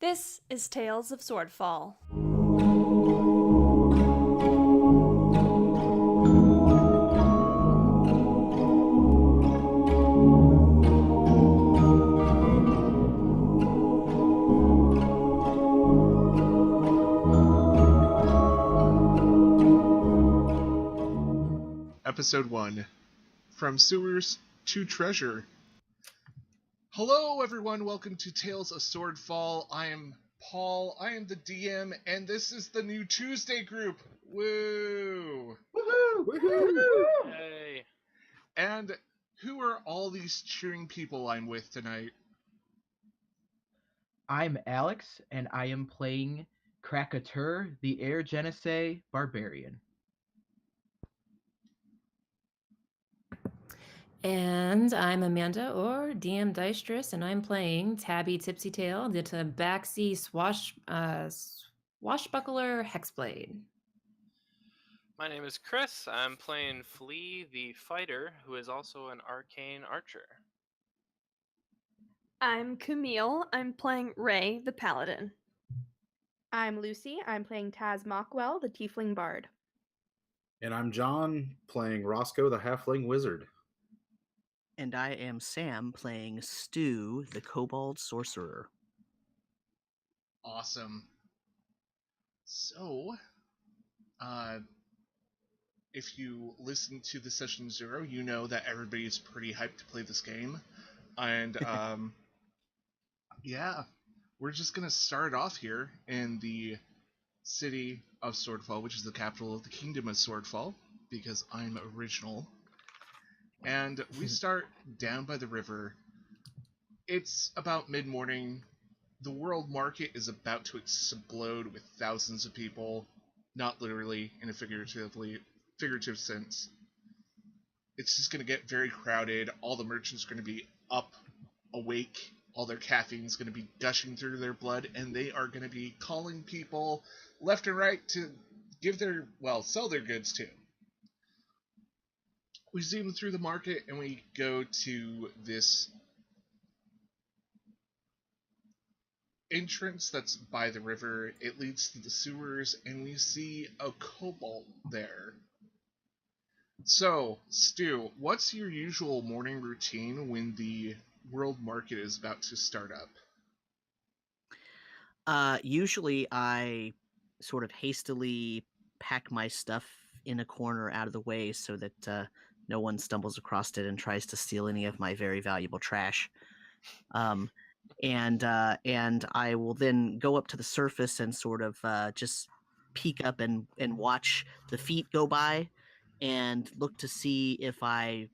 This is Tales of Swordfall. Episode 1, From Sewers to Treasure. Hello everyone, welcome to Tales of Swordfall. I am Paul, I am the DM, and this is the new Tuesday group. Woo! Woohoo! Woohoo! Hey. And who are all these cheering people I'm with tonight? I'm Alex, and I am playing Krakatur, the Air Genesee Barbarian. And I'm Amanda, or DM Deistress, and I'm playing Tabby Tipsytail, the Tabaxi Swashbuckler Hexblade. My name is Chris. I'm playing Flea, the fighter, who is also an arcane archer. I'm Camille. I'm playing Ray, the paladin. I'm Lucy. I'm playing Taz Mockwell, the tiefling bard. And I'm John, playing Roscoe, the halfling wizard. And I am Sam, playing Stu, the kobold sorcerer. Awesome. So, if you listen to the session 0, you know that everybody's pretty hyped to play this game. And, yeah, we're just gonna start off here in the city of Swordfall, which is the capital of the Kingdom of Swordfall, because I'm original. And we start down by the river. It's about mid-morning. The world market is about to explode with thousands of people, not literally in a figurative sense. It's just going to get very crowded. All the merchants are going to be up, awake. All their caffeine is going to be gushing through their blood, and they are going to be calling people left and right to sell their goods to. We zoom through the market and we go to this entrance that's by the river. It leads to the sewers, and we see a kobold there. So, Stu, what's your usual morning routine when the world market is about to start up? Usually I sort of hastily pack my stuff in a corner out of the way so that no one stumbles across it and tries to steal any of my very valuable trash. And I will then go up to the surface and sort of just peek up and watch the feet go by and look to see if I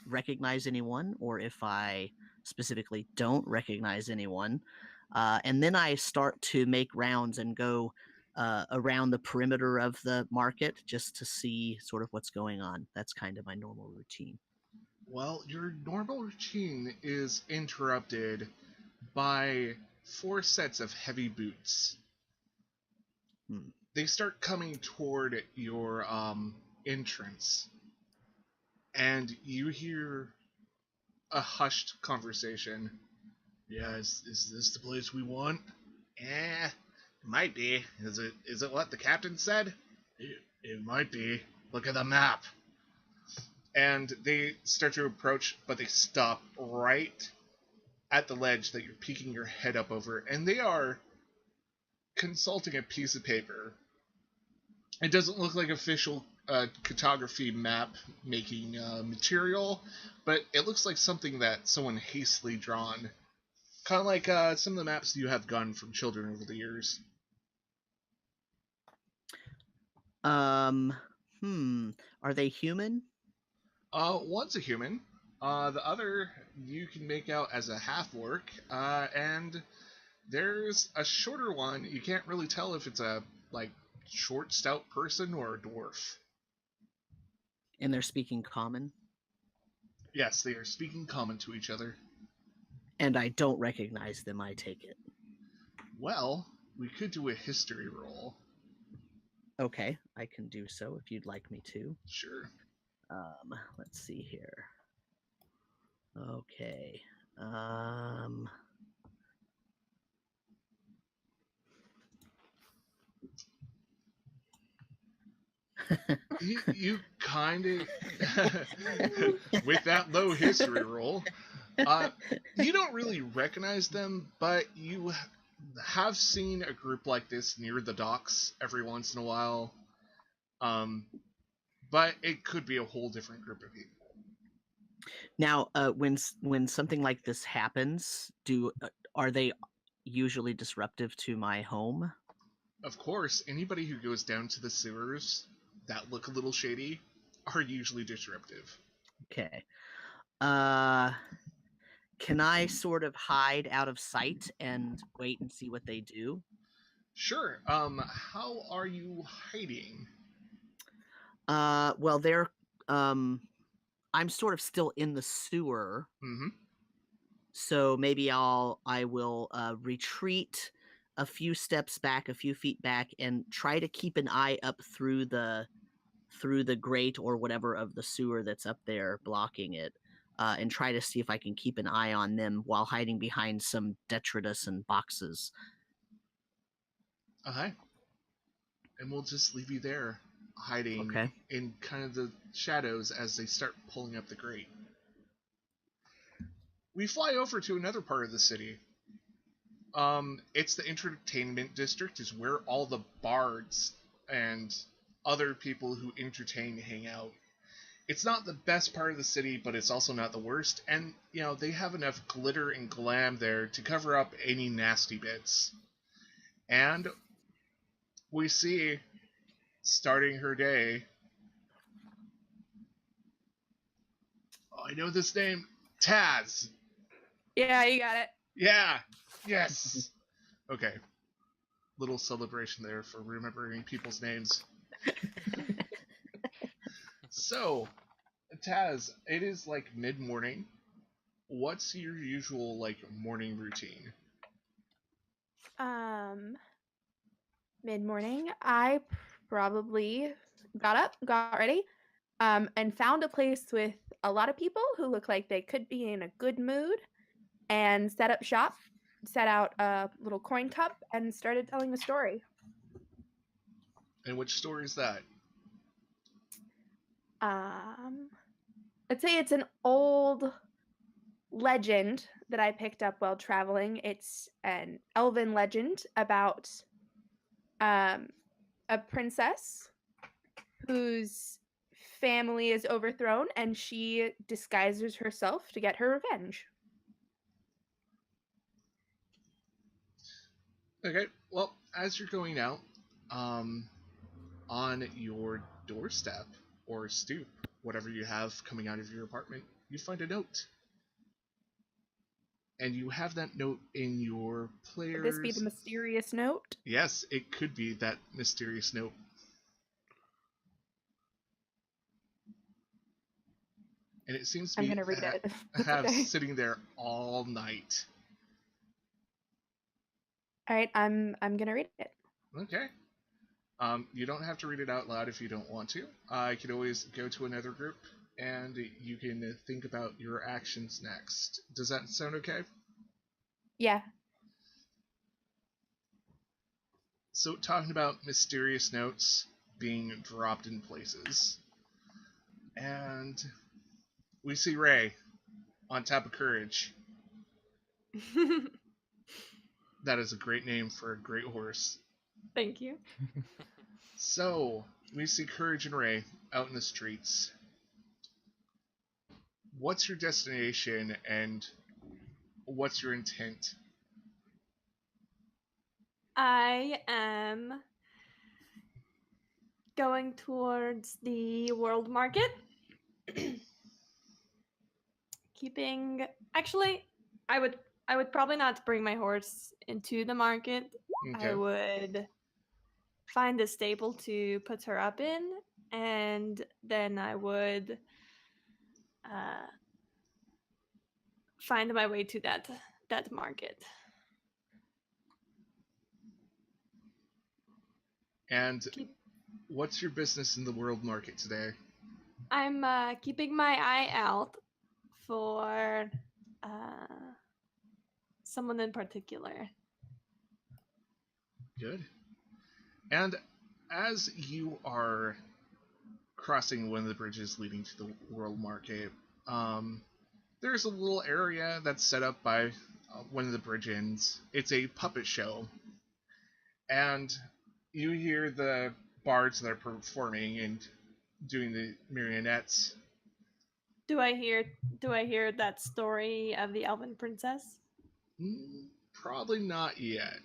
recognize anyone or if I specifically don't recognize anyone. And then I start to make rounds and go around the perimeter of the market just to see sort of what's going on. That's kind of my normal routine. Well, your normal routine is interrupted by 4 sets of heavy boots. They start coming toward your entrance, and you hear a hushed conversation. Yeah, is this the place we want? It might be. Is it what the captain said? It might be. Look at the map. And they start to approach, but they stop right at the ledge that you're peeking your head up over, and they are consulting a piece of paper. It doesn't look like official cartography map making material, but it looks like something that someone hastily drawn. Kind of like some of the maps you have gotten from children over the years. Are they human? One's a human. The other you can make out as a half-orc, and there's a shorter one. You can't really tell if it's a short, stout person or a dwarf. And they're speaking common? Yes, they are speaking common to each other. And I don't recognize them, I take it. Well, we could do a history roll. Okay, I can do so if you'd like me to. Sure. Let's see here. Okay. You kind of, with that low history roll, you don't really recognize them, but you have seen a group like this near the docks every once in a while. But it could be a whole different group of people. Now, when something like this happens, are they usually disruptive to my home? Of course, anybody who goes down to the sewers that look a little shady are usually disruptive. Okay. Can I sort of hide out of sight and wait and see what they do? Sure. How are you hiding? Well, I'm sort of still in the sewer, Mm-hmm. so maybe I will retreat a few steps back, a few feet back, and try to keep an eye up through the grate or whatever of the sewer that's up there blocking it, and try to see if I can keep an eye on them while hiding behind some detritus and boxes. Okay. And we'll just leave you there, hiding Okay. in kind of the shadows as they start pulling up the grate. We fly over to another part of the city. It's the entertainment district, is where all the bards and other people who entertain hang out. It's not the best part of the city, but it's also not the worst, and, they have enough glitter and glam there to cover up any nasty bits. And we see, starting her day, I know this name, Taz. Yeah, you got it. Yeah, yes. Okay, little celebration there for remembering people's names. So, Taz, it is like mid-morning. What's your usual morning routine? Mid-morning, I probably got up, got ready, and found a place with a lot of people who look like they could be in a good mood, and set up shop, set out a little coin cup, and started telling a story. And which story is that? I'd say it's an old legend that I picked up while traveling. It's an elven legend about a princess whose family is overthrown, and she disguises herself to get her revenge. Okay, well, as you're going out, on your doorstep or stoop, whatever you have coming out of your apartment, you find a note. And you have that note in your player's... Could this be the mysterious note? Yes, it could be that mysterious note. And it seems to I'm be gonna read it. have Okay. sitting there all night. All right, I'm gonna read it. Okay. You don't have to read it out loud if you don't want to. I could always go to another group, and you can think about your actions next. Does that sound okay? Yeah. So, talking about mysterious notes being dropped in places. And we see Ray on Tap of Courage. That is a great name for a great horse. Thank you. So, we see Courage and Ray out in the streets. What's your destination and what's your intent? I am going towards the world market. Actually, I would probably not bring my horse into the market. Okay. I would find a stable to put her up in, and then I would find my way to that market. And what's your business in the world market today? I'm keeping my eye out for someone in particular. Good. And as you are crossing one of the bridges leading to the World Market, there's a little area that's set up by one of the bridge inns. It's a puppet show, and you hear the bards that are performing and doing the marionettes. Do I hear that story of the Elven Princess? Probably not yet.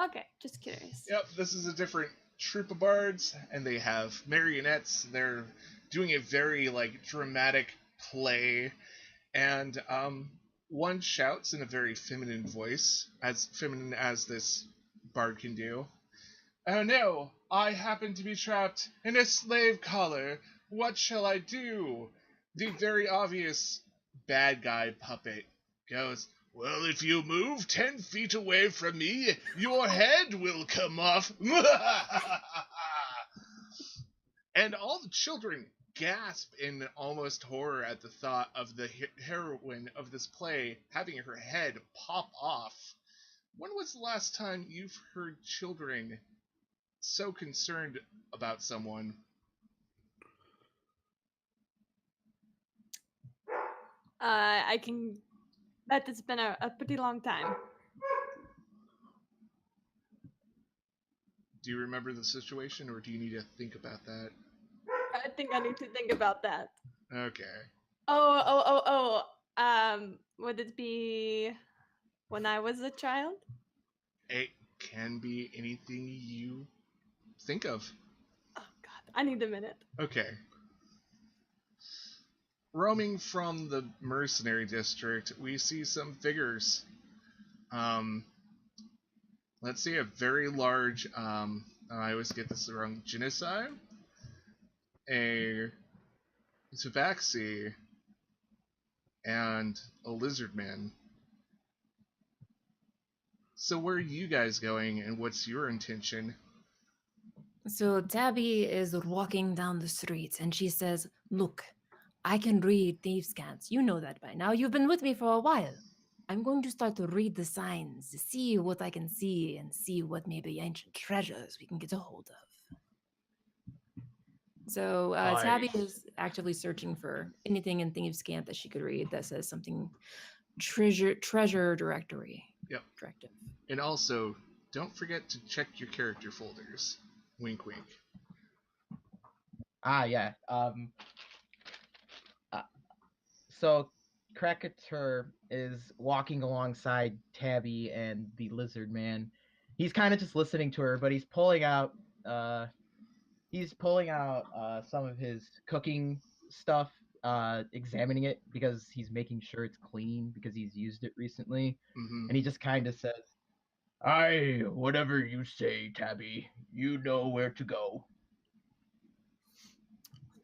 Okay, just curious. Yep, this is a different troupe of bards, and they have marionettes. They're doing a very dramatic play, and one shouts in a very feminine voice, as feminine as this bard can do. "Oh no, I happen to be trapped in a slave collar. What shall I do?" The very obvious bad guy puppet goes, "Well, if you move 10 feet away from me, your head will come off." And all the children gasp in almost horror at the thought of the heroine of this play having her head pop off. When was the last time you've heard children so concerned about someone? I can bet it's been a pretty long time. Do you remember the situation, or do you need to think about that? I think I need to think about that. Okay. Would it be when I was a child? It can be anything you think of. Oh god, I need a minute. Okay. Roaming from the mercenary district, we see some figures. Let's see a very large, I always get this wrong, genocide, a tabaxi, and a lizard man. So where are you guys going, and what's your intention? So Tabby is walking down the street and she says, "Look, I can read thieves' cants. You know that by now. You've been with me for a while. I'm going to start to read the signs, to see what I can see and see what maybe ancient treasures we can get a hold of." So Tabby is actively searching for anything in thieves' cant that she could read that says something treasure directory. Yep. Directive. And also, don't forget to check your character folders. Wink, wink. Yeah. So Krakatur is walking alongside Tabby and the lizard man. He's kind of just listening to her, but he's pulling out some of his cooking stuff, examining it because he's making sure it's clean because he's used it recently. Mm-hmm. And he just kind of says, "Aye, whatever you say, Tabby. You know where to go."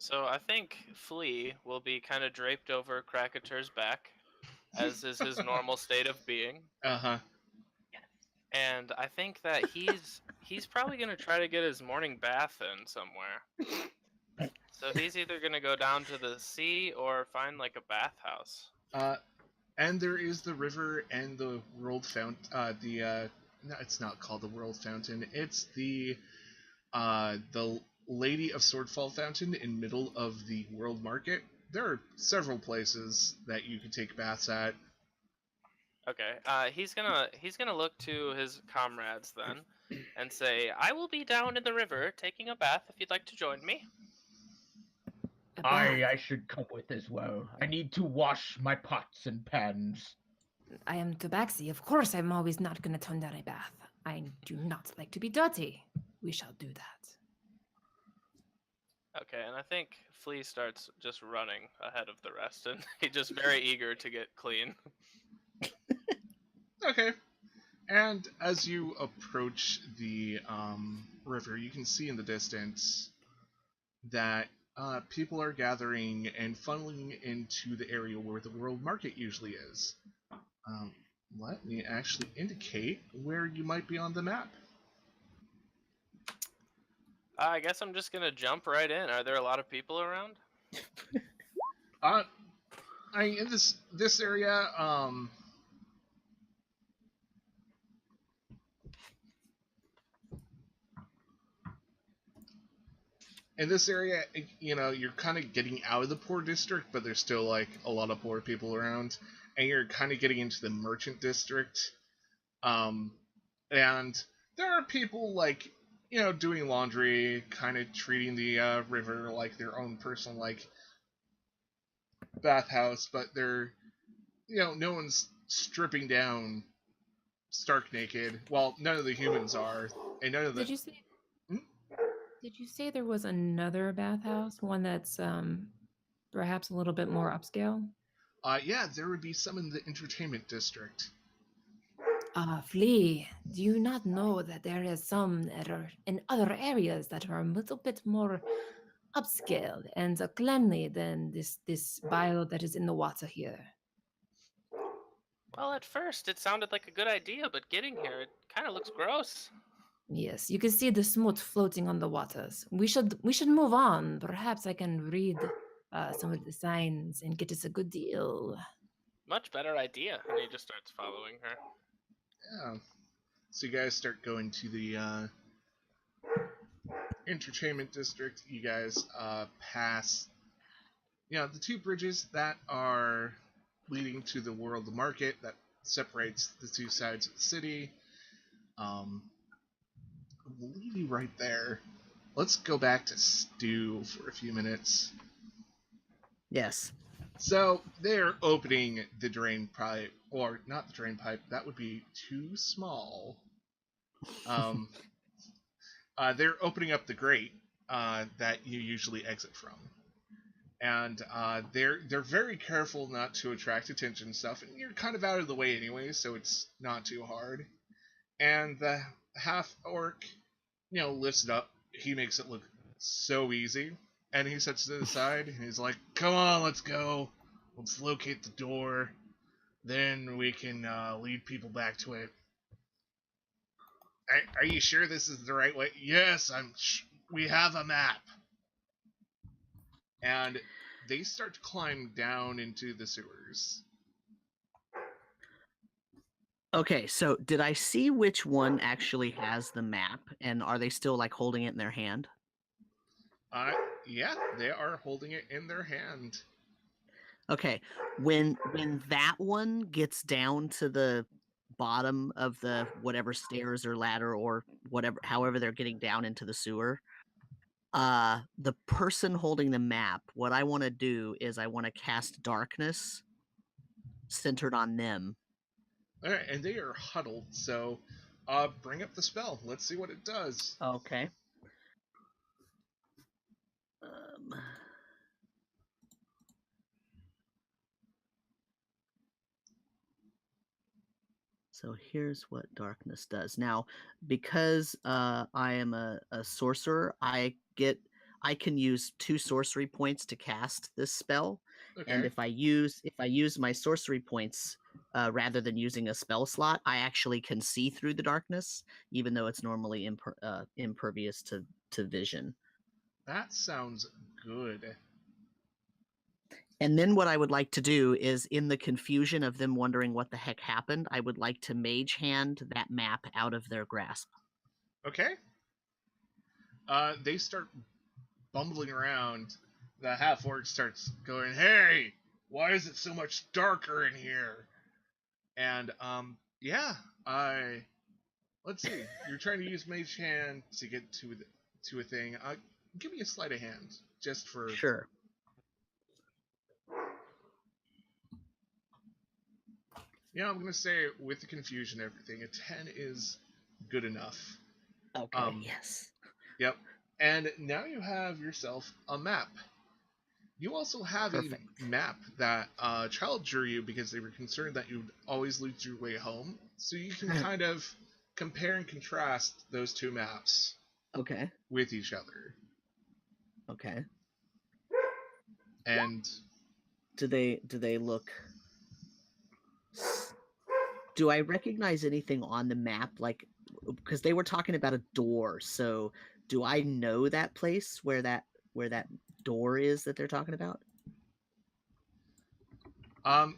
So I think Flea will be kind of draped over Krakatur's back, as is his normal state of being. Uh-huh. And I think that he's probably gonna try to get his morning bath in somewhere. So he's either gonna go down to the sea or find like a bathhouse. And there is the river and the world fountain. No, it's not called the world fountain. It's the Lady of Swordfall fountain in middle of the world market. There are several places that you can take baths at. Okay. He's gonna look to his comrades then, and say, "I will be down in the river taking a bath if you'd like to join me." A bath. I should come with as well. I need to wash my pots and pans. I am Tabaxi. Of course, I'm always not going to turn down a bath. I do not like to be dirty. We shall do that. Okay, and I think Flea starts just running ahead of the rest, and he's just very eager to get clean. Okay. And as you approach the river, you can see in the distance that people are gathering and funneling into the area where the world market usually is. Let me actually indicate where you might be on the map. I guess I'm just gonna jump right in. Are there a lot of people around? In this area, in this area, you're kind of getting out of the poor district, but there's still like a lot of poor people around, and you're kind of getting into the merchant district. And there are people like doing laundry, kind of treating the river like their own personal like bathhouse, but they're no one's stripping down stark naked. Well, none of the humans are, and none of the. Did you say? Hmm? Did you say there was another bathhouse, one that's perhaps a little bit more upscale? Yeah, there would be some in the entertainment district. Flea, do you not know that there is some that are in other areas that are a little bit more upscale and cleanly than this bio that is in the water here? Well, at first it sounded like a good idea, but getting here, it kind of looks gross. Yes, you can see the smoot floating on the waters. We should move on. Perhaps I can read some of the signs and get us a good deal. Much better idea. And he just starts following her. Yeah. So you guys start going to the entertainment district. You guys pass, the two bridges that are leading to the world market that separates the two sides of the city. We'll leave you right there. Let's go back to Stu for a few minutes. Yes. So they're opening the drain pipe, or not the drain pipe. That would be too small. They're opening up the grate that you usually exit from, and they're very careful not to attract attention and stuff. And you're kind of out of the way anyway, so it's not too hard. And the half orc, lifts it up. He makes it look so easy. And he sets it aside, and he's like, come on, let's go. Let's locate the door. Then we can lead people back to it. Are you sure this is the right way? Yes, we have a map. And they start to climb down into the sewers. Okay, so did I see which one actually has the map, and are they still like holding it in their hand? Yeah, they are holding it in their hand. Okay, when that one gets down to the bottom of the whatever stairs or ladder or whatever, however they're getting down into the sewer, the person holding the map, what I want to do is I want to cast darkness centered on them. All right, and they are huddled, so bring up the spell. Let's see what it does. Okay. So here's what darkness does. Now, because I am a sorcerer, I can use 2 sorcery points to cast this spell. Okay. And if I use my sorcery points rather than using a spell slot, I actually can see through the darkness, even though it's normally impervious to vision. That sounds good. And then what I would like to do is, in the confusion of them wondering what the heck happened, I would like to mage hand that map out of their grasp. Okay. They start bumbling around. The half-orc starts going, hey, why is it so much darker in here? And, yeah, let's see. You're trying to use mage hand to get to a thing. Give me a sleight of hand, just for... Sure. I'm going to say, with the confusion and everything, a 10 is good enough. Okay, yes. Yep. And now you have yourself a map. You also have Perfect. a map that Child drew you because they were concerned that you'd always lose your way home. So you can kind of compare and contrast those two maps. Okay. With each other. Okay. And do they look... Do I recognize anything on the map, like, because they were talking about a door, so do I know that place where that door is that they're talking about?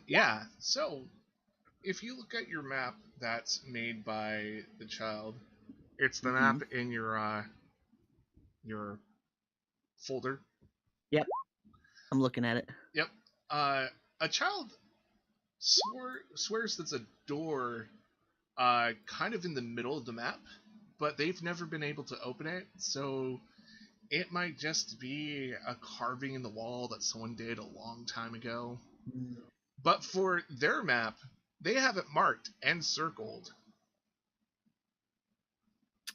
Yeah. So if you look at your map that's made by the child, it's the map in your folder. I'm looking at it. Yep. A child swears there's a door kind of in the middle of the map, but they've never been able to open it, so it might just be a carving in the wall that someone did a long time ago. But for their map, they have it marked and circled.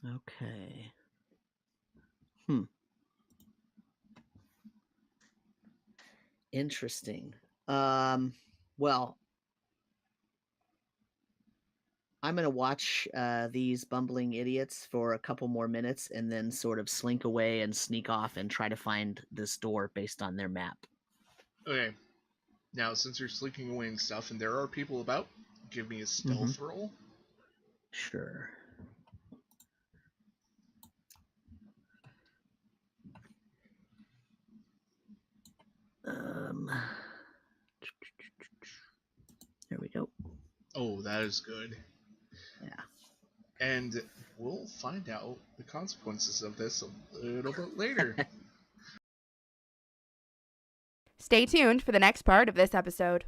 Okay. Interesting. Well, I'm going to watch these bumbling idiots for a couple more minutes and then sort of slink away and sneak off and try to find this door based on their map. Okay. Now, since you're slinking away and stuff, and there are people about, give me a stealth roll. Sure. There we go. Oh, that is good. Yeah. And we'll find out the consequences of this a little bit later. Stay tuned for the next part of this episode.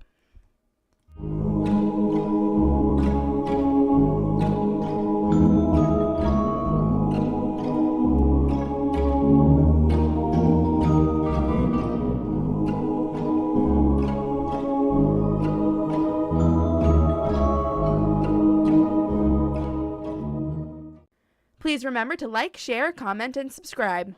Please remember to like, share, comment, and subscribe.